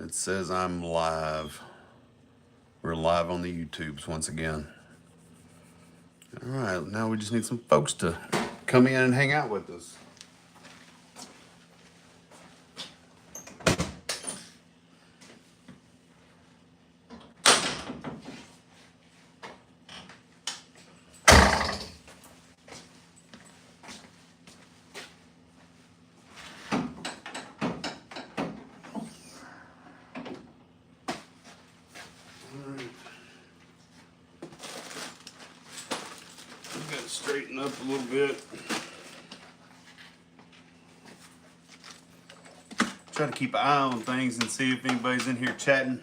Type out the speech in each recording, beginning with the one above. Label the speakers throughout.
Speaker 1: It says I'm live. We're live on the YouTubes once again. All right, now we just need some folks to come in and hang out with us. Got to straighten up a little bit. Try to keep an eye on things and see if anybody's in here chatting.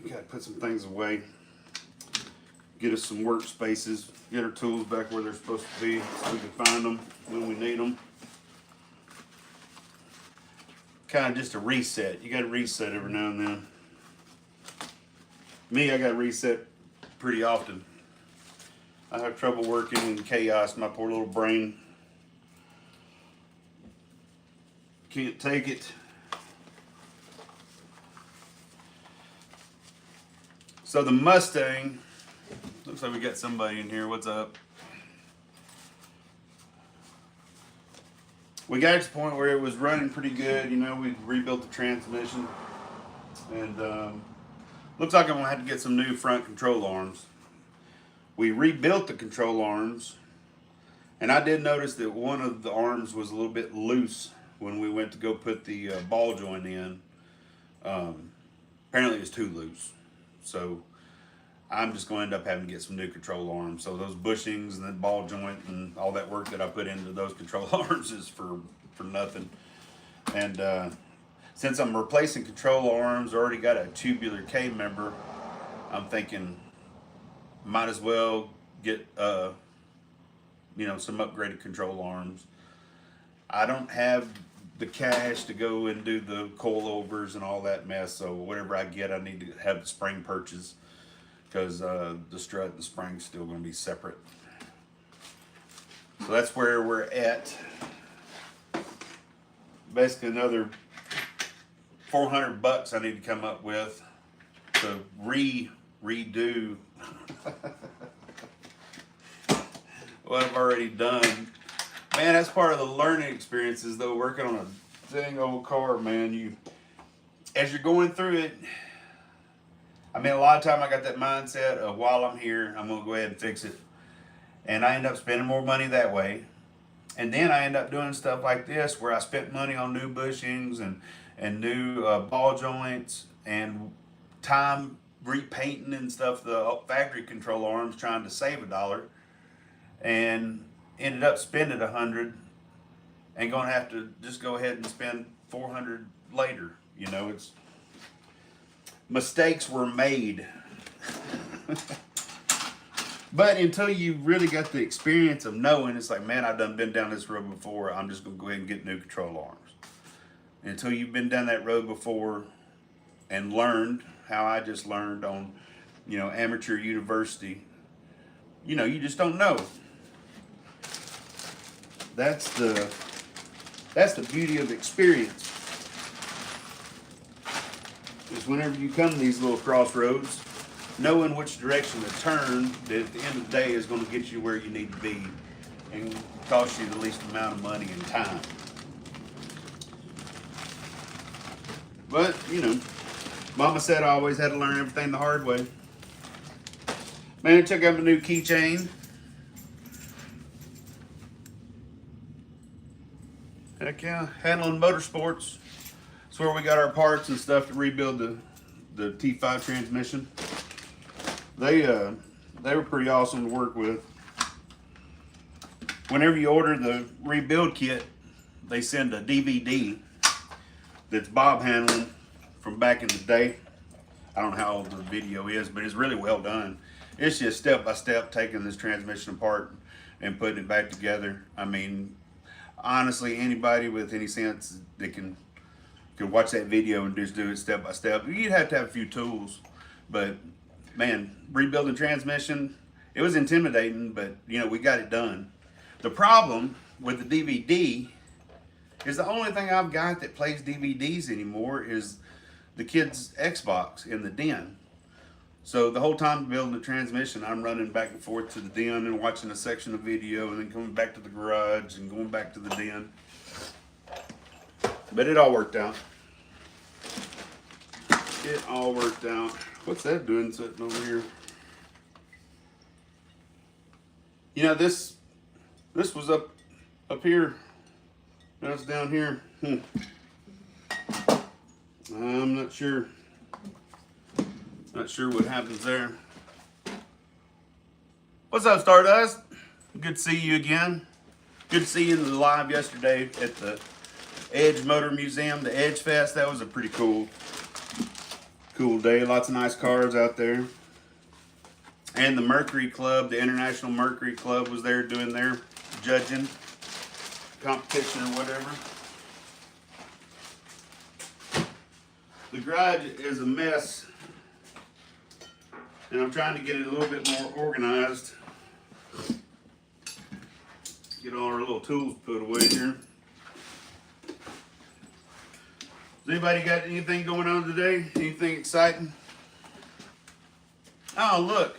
Speaker 1: We got to put some things away. Get us some workspaces. Get our tools back where they're supposed to be so we can find them when we need them. Kind of just a reset. You got to reset every now and then. Me, I got to reset pretty often. I have trouble working in chaos. My poor little brain can't take it. So the Mustang, looks like we got somebody in here. What's up? We got to the point where it was running pretty good. You know, we rebuilt the transmission, and looks like I'm gonna have to get some new front control arms. We rebuilt the control arms, and I did notice that one of the arms was a little bit loose when we went to go put the ball joint in. Apparently it's too loose. So I'm just going to end up having to get some new control arms. So those bushings and the ball joint and all that work that I put into those control arms is for nothing. And since I'm replacing control arms, already got a tubular K member, I'm thinking might as well get some upgraded control arms. I don't have the cash to go and do the coilovers and all that mess, so whatever I get, I need to have the spring purchase, because the strut and the spring's still going to be separate. So that's where we're at. Basically another $400 I need to come up with to redo what I've already done. Man, that's part of the learning experiences though, working on a dang old car, man. As you're going through it, I mean, a lot of time I got that mindset of while I'm here, I'm gonna go ahead and fix it. And I end up spending more money that way. And then I end up doing stuff like this where I spent money on new bushings and new ball joints and time repainting and stuff, the factory control arms, trying to save $1, and ended up spending $100 and gonna have to just go ahead and spend $400 later. You know, it's mistakes were made. But until you really got the experience of knowing, it's like, man, I've done been down this road before, I'm just gonna go ahead and get new control arms. Until you've been down that road before and learned how I just learned on, amateur university, you just don't know. That's the beauty of experience. Is whenever you come to these little crossroads, knowing which direction to turn, that at the end of the day is going to get you where you need to be and cost you the least amount of money and time. But, Mama said I always had to learn everything the hard way. Man, check out my new keychain. Heck yeah, Handling Motorsports. It's where we got our parts and stuff to rebuild the T5 transmission. They were pretty awesome to work with. Whenever you order the rebuild kit, they send a DVD that's bob handling from back in the day. I don't know how old the video is, but it's really well done. It's just step by step taking this transmission apart and putting it back together. I mean, honestly, anybody with any sense that can watch that video and just do it step by step. You'd have to have a few tools, but man, rebuilding transmission, it was intimidating, but we got it done. The problem with the DVD is the only thing I've got that plays DVDs anymore is the kid's Xbox in the den. So the whole time building the transmission, I'm running back and forth to the den and watching a section of video and then coming back to the garage and going back to the den. But it all worked out. It all worked out. What's that doing sitting over here? You know, this was up here. Now it's down here. I'm not sure. Not sure what happens there. What's up, Stardust? Good to see you again. Good to see you in the live yesterday at the Edge Motor Museum, the Edge Fest. That was a pretty cool day. Lots of nice cars out there. And the Mercury Club, the International Mercury Club, was there doing their judging competition or whatever. The garage is a mess, and I'm trying to get it a little bit more organized. Get all our little tools put away here. Has anybody got anything going on today? Anything exciting? Oh, look.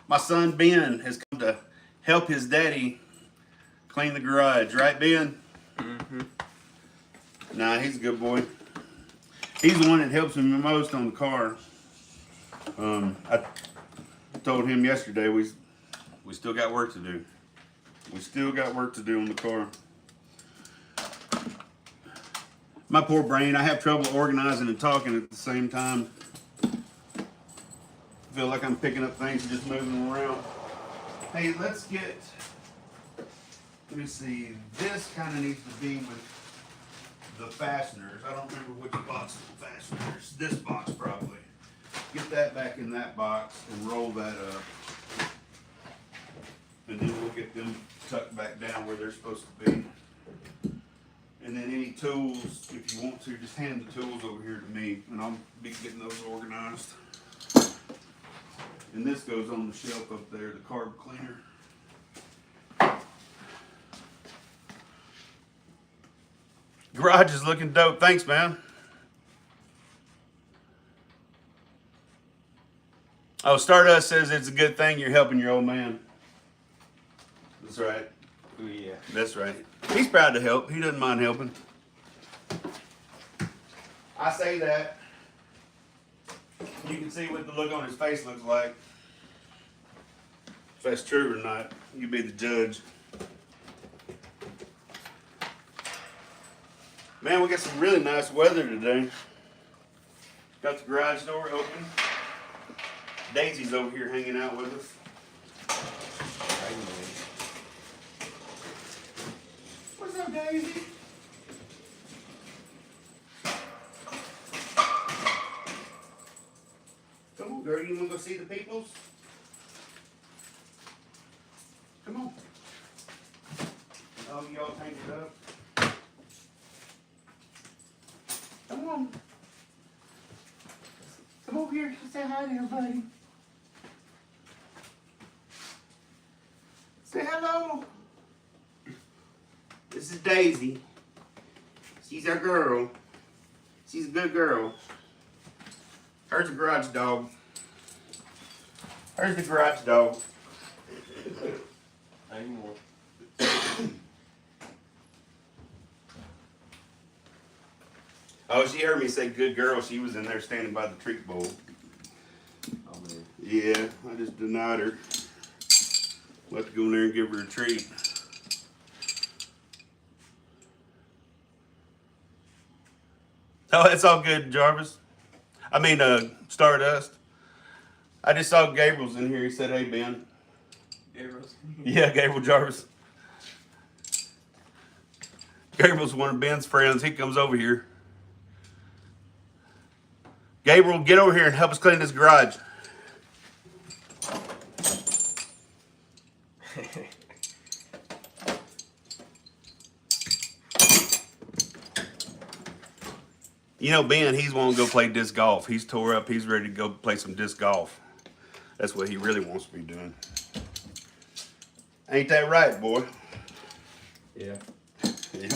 Speaker 1: My son Ben has come to help his daddy clean the garage, right, Ben? Mm-hmm. Nah, he's a good boy. He's the one that helps him the most on the car. I told him yesterday we still got work to do. We still got work to do on the car. My poor brain, I have trouble organizing and talking at the same time. I feel like I'm picking up things and just moving them around. Hey, let's get, let me see, this kind of needs to be with the fasteners. I don't remember which box of the fasteners. This box probably. Get that back in that box and roll that up. And then we'll get them tucked back down where they're supposed to be. And then any tools, if you want to, just hand the tools over here to me and I'll be getting those organized. And this goes on the shelf up there, the carb cleaner. Garage is looking dope. Thanks, man. Oh, Stardust says it's a good thing you're helping your old man. That's right.
Speaker 2: Oh, yeah.
Speaker 1: That's right. He's proud to help. He doesn't mind helping. I say that. You can see what the look on his face looks like. If that's true or not, you be the judge. Man, we got some really nice weather today. Got the garage door open. Daisy's over here hanging out with us. What's up, Daisy? Come on, girl. You want to go see the peoples? Come on. Oh, y'all painted up. Come on. Come over here. Say hi to everybody. Say hello. This is Daisy. She's our girl. She's a good girl. Here's the garage dog. Here's the garage dog.
Speaker 2: Anymore.
Speaker 1: Oh, she heard me say good girl. She was in there standing by the treat bowl.
Speaker 2: Oh, man.
Speaker 1: Yeah, I just denied her. We'll have to go in there and give her a treat. Oh, that's all good, Jarvis. I mean, Stardust. I just saw Gabriel's in here. He said, hey, Ben.
Speaker 2: Gabriel's?
Speaker 1: Yeah, Gabriel Jarvis. Gabriel's one of Ben's friends. He comes over here. Gabriel, get over here and help us clean this garage. You know, Ben, he's wanting to go play disc golf. He's tore up. He's ready to go play some disc golf. That's what he really wants to be doing. Ain't that right, boy?
Speaker 2: Yeah.
Speaker 1: Yeah.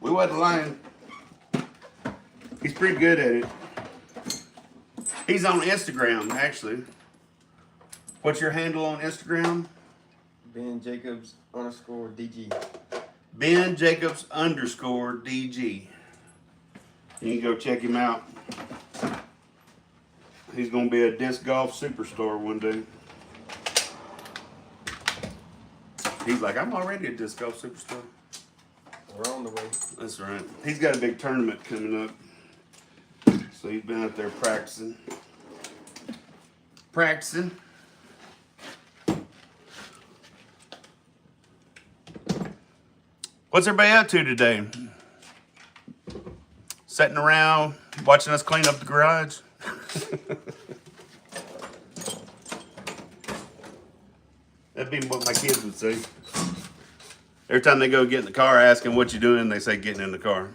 Speaker 1: We wasn't lying. He's pretty good at it. He's on Instagram, actually. What's your handle on Instagram?
Speaker 2: Ben Jacobs _DG.
Speaker 1: Ben Jacobs _DG. You can go check him out. He's gonna be a disc golf superstar one day. He's like, I'm already a disc golf superstar.
Speaker 2: We're on the way.
Speaker 1: That's right. He's got a big tournament coming up. So he's been out there practicing. What's everybody up to today? Sitting around watching us clean up the garage? That'd be what my kids would say. Every time they go get in the car asking what you doing, they say getting in the car.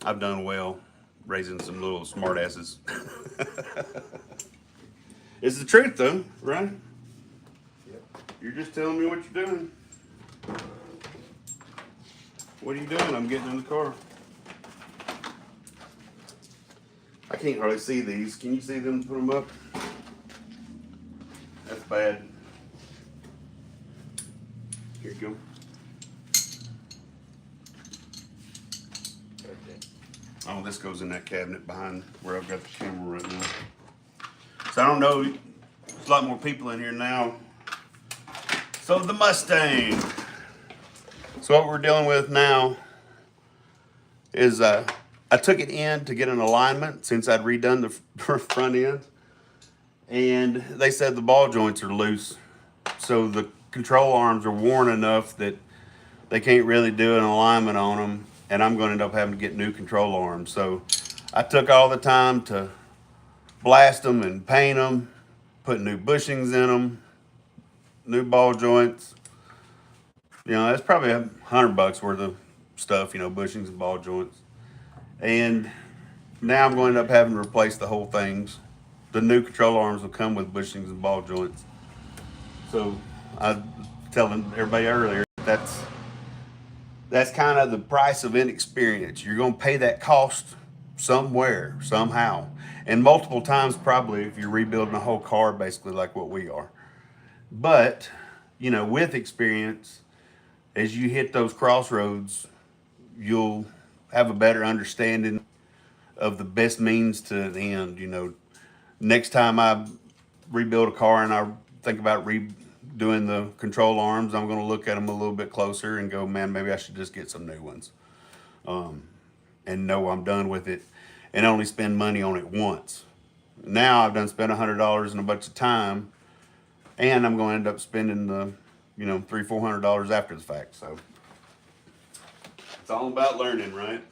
Speaker 1: I've done well raising some little smart asses. It's the truth though, right?
Speaker 2: Yep.
Speaker 1: You're just telling me what you're doing. What are you doing? I'm getting in the car. I can't hardly see these. Can you see them? Put them up. That's bad. Here you go.
Speaker 2: Okay.
Speaker 1: Oh, this goes in that cabinet behind where I've got the camera right now. So I don't know. There's a lot more people in here now. So the Mustang. So what we're dealing with now is I took it in to get an alignment since I'd redone the front end. And they said the ball joints are loose. So the control arms are worn enough that they can't really do an alignment on them. And I'm going to end up having to get new control arms. So I took all the time to blast them and paint them, put new bushings in them, new ball joints. You know, that's probably $100 worth of stuff, you know, bushings and ball joints. And now I'm going to end up having to replace the whole things. The new control arms will come with bushings and ball joints. So I was telling everybody earlier, that's kind of the price of inexperience. You're going to pay that cost somewhere, somehow, and multiple times probably if you're rebuilding a whole car, basically like what we are. But, you know, with experience, as you hit those crossroads, you'll have a better understanding of the best means to the end. You know, next time I rebuild a car and I think about redoing the control arms, I'm going to look at them a little bit closer and go, man, maybe I should just get some new ones. And know I'm done with it and only spend money on it once. Now I've done spent $100 and a bunch of time, and I'm going to end up spending the, you know, $300-400 after the fact. So it's all about learning, right?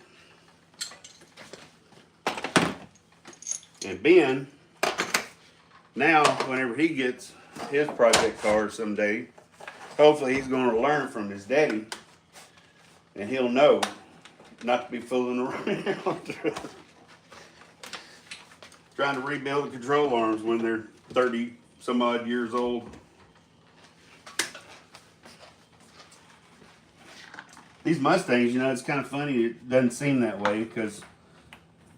Speaker 1: And Ben, now whenever he gets his project car someday, hopefully he's going to learn from his daddy, and he'll know not to be fooling around trying to rebuild the control arms when they're 30 some odd years old. These Mustangs, you know, it's kind of funny. It doesn't seem that way because,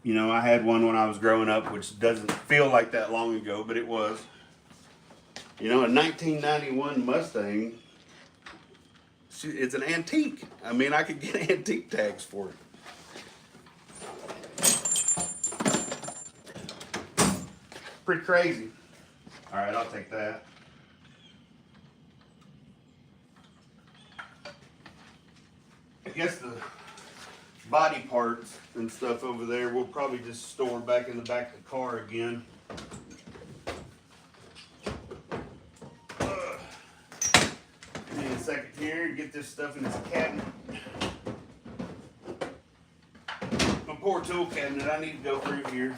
Speaker 1: you know, I had one when I was growing up, which doesn't feel like that long ago, but it was. You know, a 1991 Mustang, it's an antique. I mean, I could get antique tags for it. Pretty crazy. All right, I'll take that. I guess the body parts and stuff over there we'll probably just store back in the back of the car again. Give me a second here to get this stuff in this cabinet. My poor tool cabinet, I need to go through here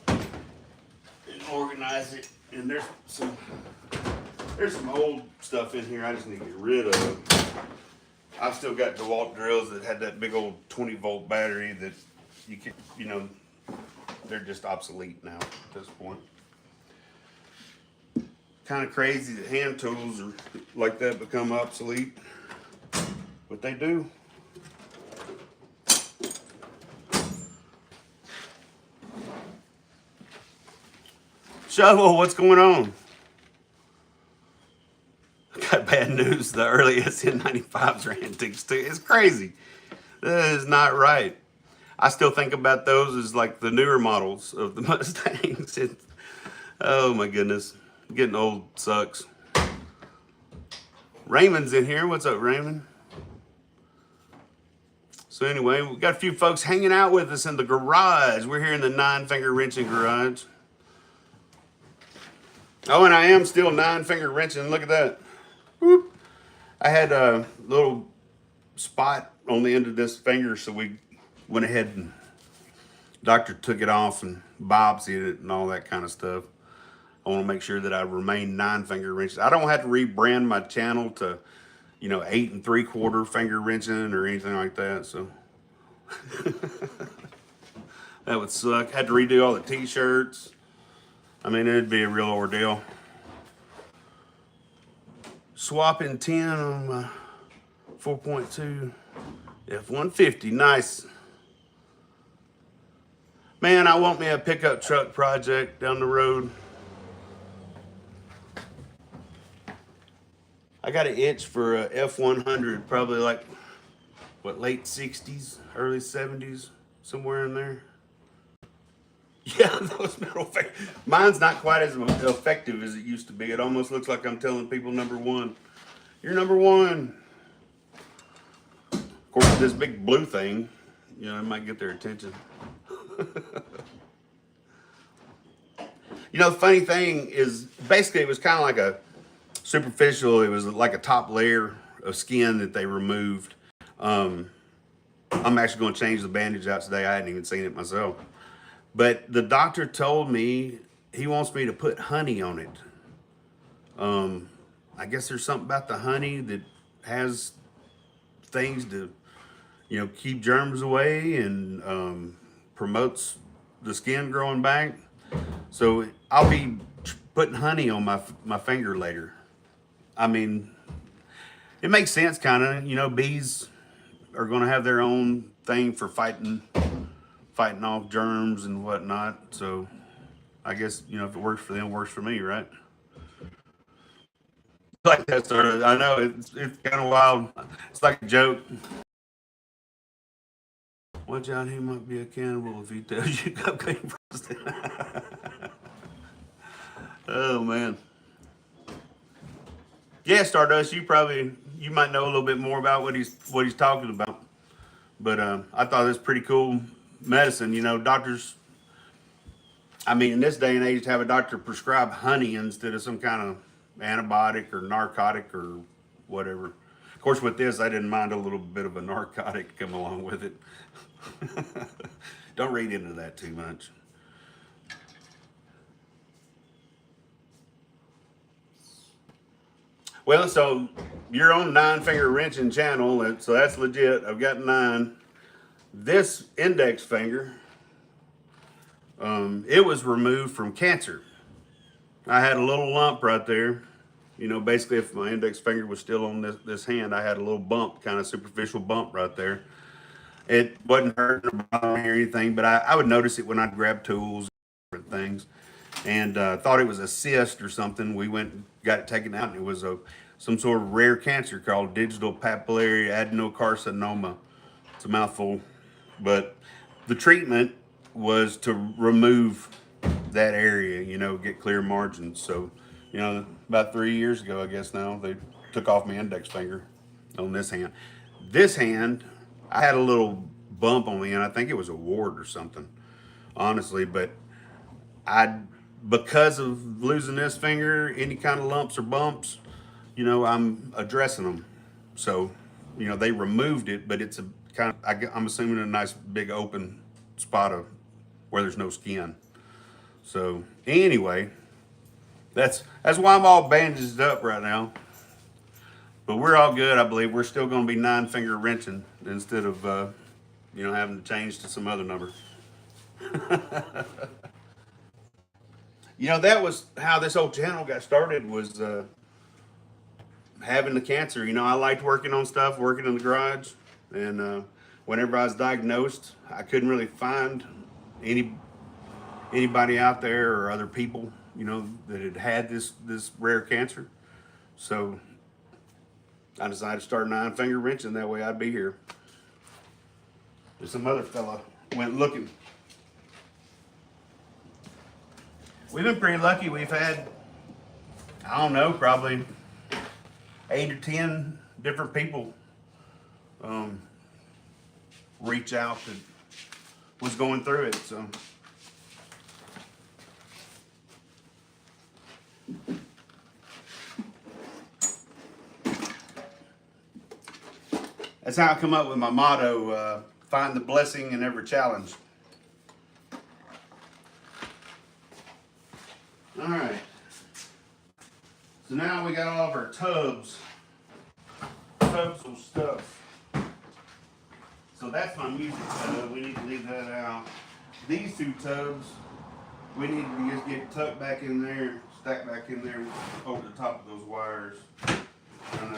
Speaker 1: and organize it. And there's some old stuff in here I just need to get rid of. I've still got DeWalt drills that had that big old 20-volt battery that you know, they're just obsolete now at this point. kind of crazy that hand tools are like that become obsolete, but they do. Shovel, what's going on? Got bad news. The early SN95s are antiques too. It's crazy. That is not right. I still think about those as like the newer models of the Mustangs. Oh my goodness. Getting old sucks. Raymond's in here. What's up, Raymond? So anyway, we got a few folks hanging out with us in the garage. We're here in the 9-finger wrenching garage. Oh, and I am still 9-finger wrenching. Look at that. Whoop. I had a little spot on the end of this finger, so we went ahead and doctor took it off and biopsied it and all that kind of stuff. I want to make sure that I remain 9-finger wrenches. I don't have to rebrand my channel to, 8 3/4 finger wrenching or anything like that. So that would suck. Had to redo all the t-shirts. I mean, it'd be a real ordeal. Swapping 10 on my 4.2 F-150. Nice. Man, I want me a pickup truck project down the road. I got an itch for a F-100, probably like, late 60s, early 70s, somewhere in there. Yeah, those metal fingers. Mine's not quite as effective as it used to be. It almost looks like I'm telling people number one. You're number one. Of course, with this big blue thing, it might get their attention. The funny thing is, basically, it was kind of like a superficial, it was like a top layer of skin that they removed. I'm actually going to change the bandage out today. I hadn't even seen it myself. But the doctor told me he wants me to put honey on it. I guess there's something about the honey that has things to, keep germs away and promotes the skin growing back. So I'll be putting honey on my finger later. I mean, it makes sense, kind of. Bees are going to have their own thing for fighting off germs and whatnot. So I guess, if it works for them, it works for me, right? Like that sort of, I know it's kind of wild. It's like a joke. Watch out, he might be a cannibal if he tells you cupcake frosting. Oh man. Yeah, Stardust, you might know a little bit more about what he's talking about. But I thought it was pretty cool medicine. Doctors, I mean, in this day and age, to have a doctor prescribe honey instead of some kind of antibiotic or narcotic or whatever. Of course, with this, I didn't mind a little bit of a narcotic come along with it. Don't read into that too much. Well, so you're on 9-finger wrenching channel, so that's legit. I've got 9. This index finger, it was removed from cancer. I had a little lump right there. Basically, if my index finger was still on this hand, I had a little bump, kind of superficial bump right there. It wasn't hurting or bothering me or anything, but I would notice it when I'd grab tools and different things. And thought it was a cyst or something. We went and got it taken out, and it was some sort of rare cancer called digital papillary adenocarcinoma. It's a mouthful. But the treatment was to remove that area, get clear margins. So, about 3 years ago, I guess now, they took off my index finger on this hand. This hand, I had a little bump on the end. I think it was a wart or something, honestly. But because of losing this finger, any kind of lumps or bumps, I'm addressing them. So, they removed it, but it's a kind of, I'm assuming, a nice big open spot of where there's no skin. So anyway, that's why I'm all bandaged up right now. But we're all good, I believe. We're still going to be 9-finger wrenching instead of, having to change to some other number. You know, that was how this whole channel got started, was having the cancer. You know, I liked working on stuff, working in the garage, and whenever I was diagnosed, I couldn't really find anybody out there or other people, you know, that had this rare cancer. So I decided to start Nine Finger Wrenching. That way I'd be here. There's some other fella went looking. We've been pretty lucky. We've had, I don't know, probably 8 or 10 different people reach out that was going through it. So that's how I come up with my motto, find the blessing in every challenge. All right. So now we got all of our tubs of stuff. So that's my music tub. We need to leave that out. These 2 tubs, we need to just get tucked back in there, stacked back in there over the top of those wires. Trying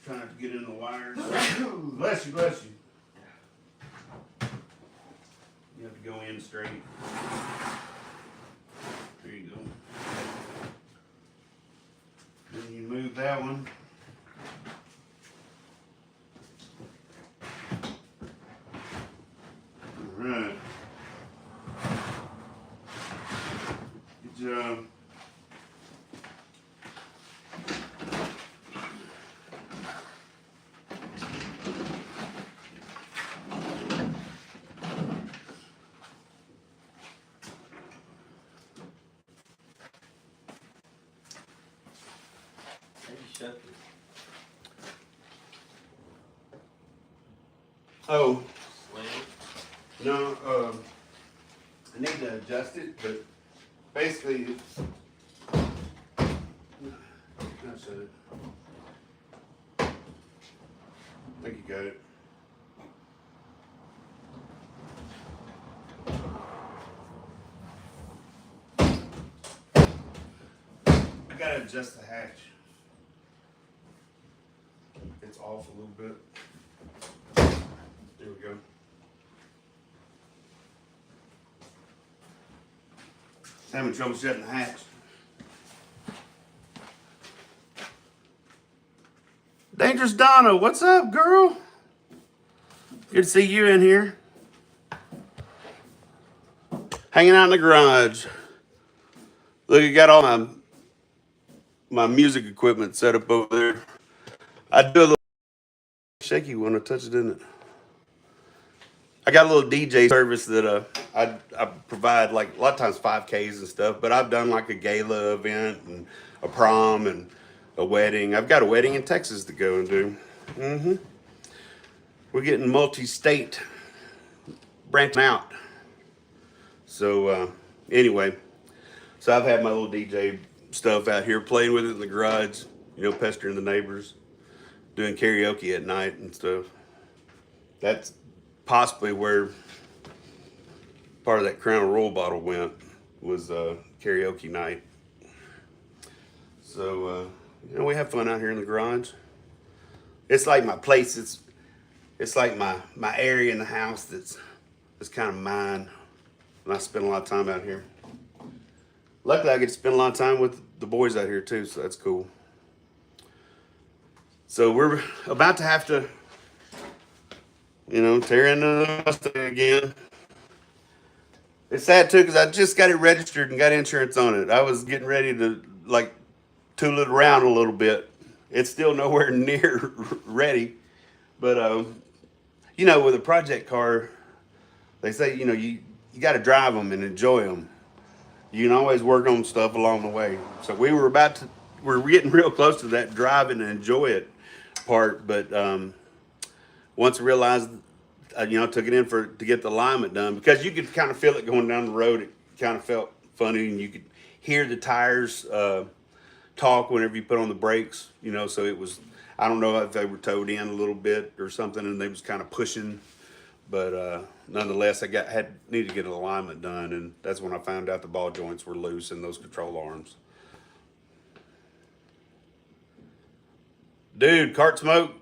Speaker 1: not to get in the wires. Bless you, bless you. You have to go in straight. There you go. Then you move that one. All right. Good job.
Speaker 2: Shut this.
Speaker 1: Oh,
Speaker 2: Slam.
Speaker 1: no, I need to adjust it, but basically it's, that's it. I think you got it. I gotta adjust the hatch. It's off a little bit. There we go. Having trouble shutting the hatch. Dangerous Donna, what's up, girl? Good to see you in here. Hanging out in the garage. Look, I got all my music equipment set up over there. I do a little shaky when I touch it, didn't it? I got a little DJ service that I provide, like a lot of times 5Ks and stuff, but I've done like a gala event and a prom and a wedding. I've got a wedding in Texas to go and do. We're getting multi-state branching out. So anyway, so I've had my little DJ stuff out here, playing with it in the garage, you know, pestering the neighbors, doing karaoke at night and stuff. That's possibly where part of that Crown Royal bottle went, was karaoke night. So you know, we have fun out here in the garage. It's like my place. It's like my area in the house that's kind of mine, and I spend a lot of time out here. Luckily, I get to spend a lot of time with the boys out here too, so that's cool. So we're about to have to, you know, tear into the Mustang again. It's sad too, because I just got it registered and got insurance on it. I was getting ready to like tool it around a little bit. It's still nowhere near ready, but you know, with a project car, they say, you know, you got to drive them and enjoy them. You can always work on stuff along the way. So we're getting real close to that drive and enjoy it part, but once I realized, you know, I took it in to get the alignment done, because you could kind of feel it going down the road. It kind of felt funny, and you could hear the tires talk whenever you put on the brakes, you know. So it was, I don't know if they were towed in a little bit or something, and they was kind of pushing, But nonetheless, needed to get an alignment done, and that's when I found out the ball joints were loose in those control arms. Dude, cart smoke.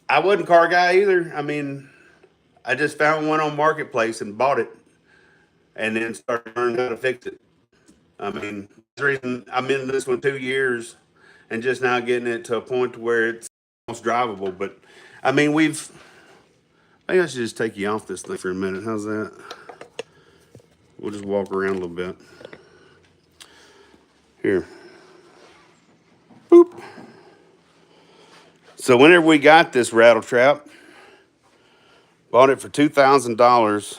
Speaker 1: I wasn't a car guy either. I mean, I just found one on Marketplace and bought it, and then started learning how to fix it. I mean, the reason I'm in this one 2 years, and just now getting it to a point where it's almost drivable. But I mean, maybe I should just take you off this thing for a minute. How's that? We'll just walk around a little bit. Here. Boop. So whenever we got this rattle trap, bought it for $2,000,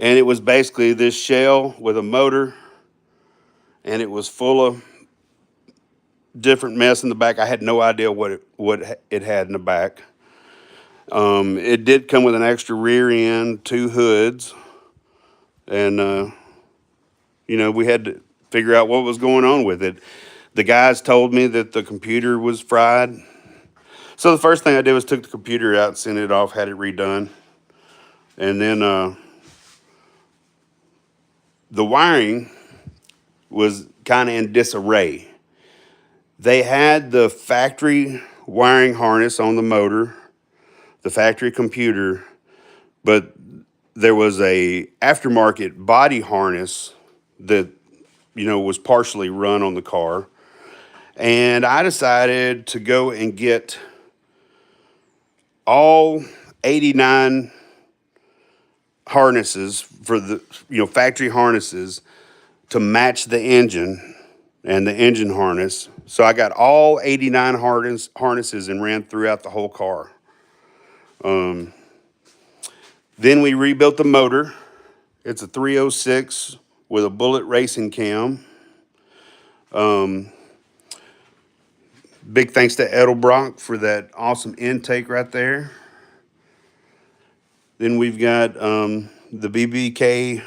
Speaker 1: and it was basically this shell with a motor, and it was full of different mess in the back. I had no idea what it had in the back. It did come with an extra rear end, 2 hoods, and we had to figure out what was going on with it. The guys told me that the computer was fried. So the first thing I did was took the computer out, sent it off, had it redone. And then the wiring was kind of in disarray. They had the factory wiring harness on the motor, the factory computer, but there was a aftermarket body harness that, was partially run on the car. And I decided to go and get all 89 harnesses for the, factory harnesses to match the engine and the engine harness. So I got all 89 harnesses and ran throughout the whole car. Then we rebuilt the motor. It's a 306 with a bullet racing cam. Big thanks to Edelbrock for that awesome intake right there. Then we've got the BBK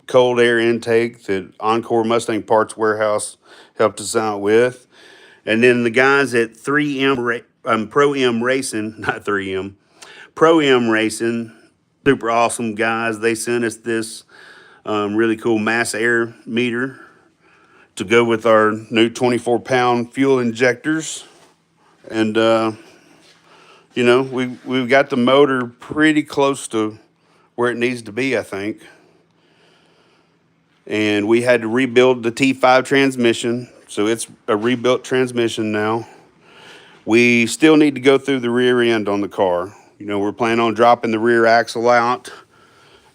Speaker 1: cold air intake that Encore Mustang Parts Warehouse helped us out with. And then the guys at 3M Pro M Racing, not 3M, Pro M Racing, super awesome guys. They sent us this really cool mass air meter to go with our new 24-pound fuel injectors. And, we've got the motor pretty close to where it needs to be, I think. And we had to rebuild the T5 transmission, so it's a rebuilt transmission now. We still need to go through the rear end on the car. We're planning on dropping the rear axle out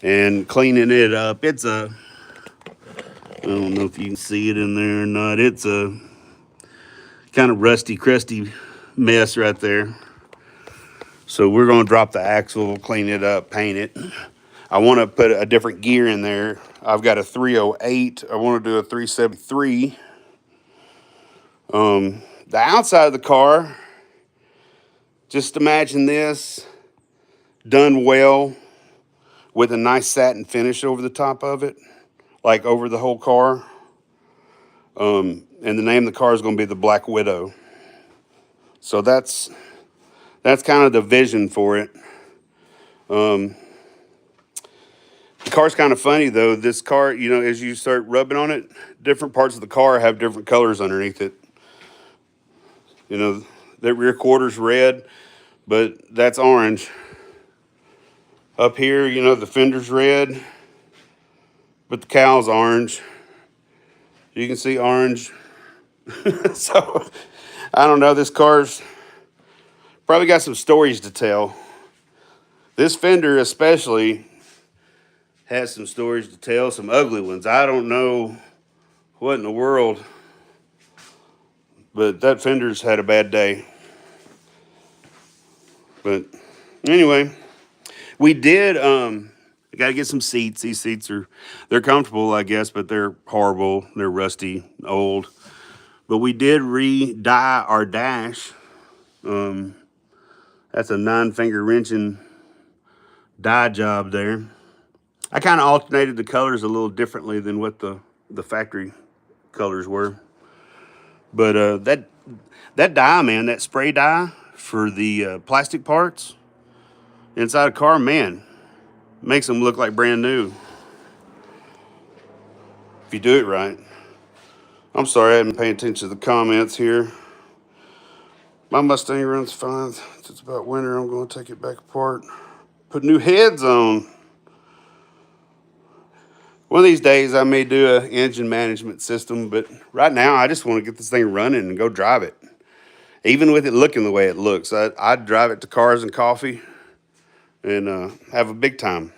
Speaker 1: and cleaning it up. I don't know if you can see it in there or not. It's a kind of rusty, crusty mess right there. So we're going to drop the axle, clean it up, paint it. I want to put a different gear in there. I've got a 308. I want to do a 373. The outside of the car, just imagine this done well with a nice satin finish over the top of it, like over the whole car. And the name of the car is going to be the Black Widow. So that's kind of the vision for it. The car's kind of funny though. This car, as you start rubbing on it, different parts of the car have different colors underneath it. That rear quarter's red, but that's orange. Up here, the fender's red, but the cow's orange. You can see orange. So, I don't know, this car's probably got some stories to tell. This fender especially has some stories to tell, some ugly ones. I don't know what in the world, but that fender's had a bad day. But anyway, we did, got to get some seats. These seats they're comfortable, I guess, but they're horrible. They're rusty, old. But we did re-dye our dash. That's a 9-finger wrenching dye job there. I kind of alternated the colors a little differently than what the factory colors were. But that dye, man, that spray dye for the plastic parts inside a car, man, makes them look like brand new if you do it right. I'm sorry, I haven't paid attention to the comments here. My Mustang runs fine. It's about winter. I'm going to take it back apart, put new heads on. One of these days I may do an engine management system, but right now I just want to get this thing running and go drive it. Even with it looking the way it looks, I'd drive it to Cars and Coffee and have a big time.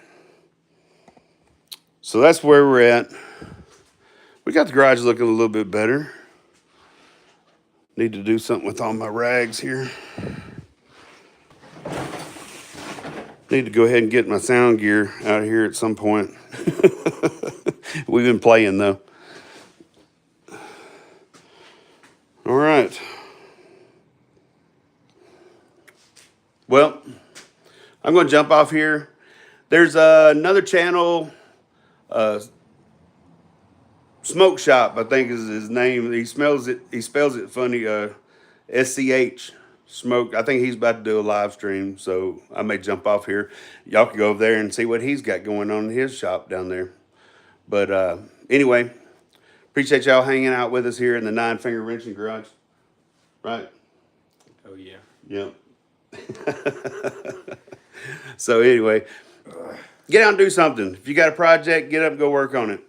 Speaker 1: So that's where we're at. We got the garage looking a little bit better. Need to do something with all my rags here. Need to go ahead and get my sound gear out of here at some point. We've been playing though. All right. Well, I'm going to jump off here. There's another channel, Smoke Shop, I think is his name. He spells it funny, SCH. Smoke. I think he's about to do a live stream, so I may jump off here. Y'all can go over there and see what he's got going on in his shop down there. But anyway, appreciate y'all hanging out with us here in the 9 Finger Wrenching Garage. Right?
Speaker 2: Oh yeah.
Speaker 1: Yep. So anyway, get out and do something. If you got a project, get up and go work on it.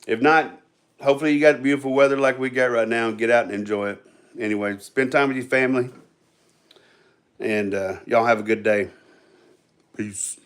Speaker 1: If not, hopefully you got beautiful weather like we got right now and get out and enjoy it. Anyway, spend time with your family. And y'all have a good day. Peace.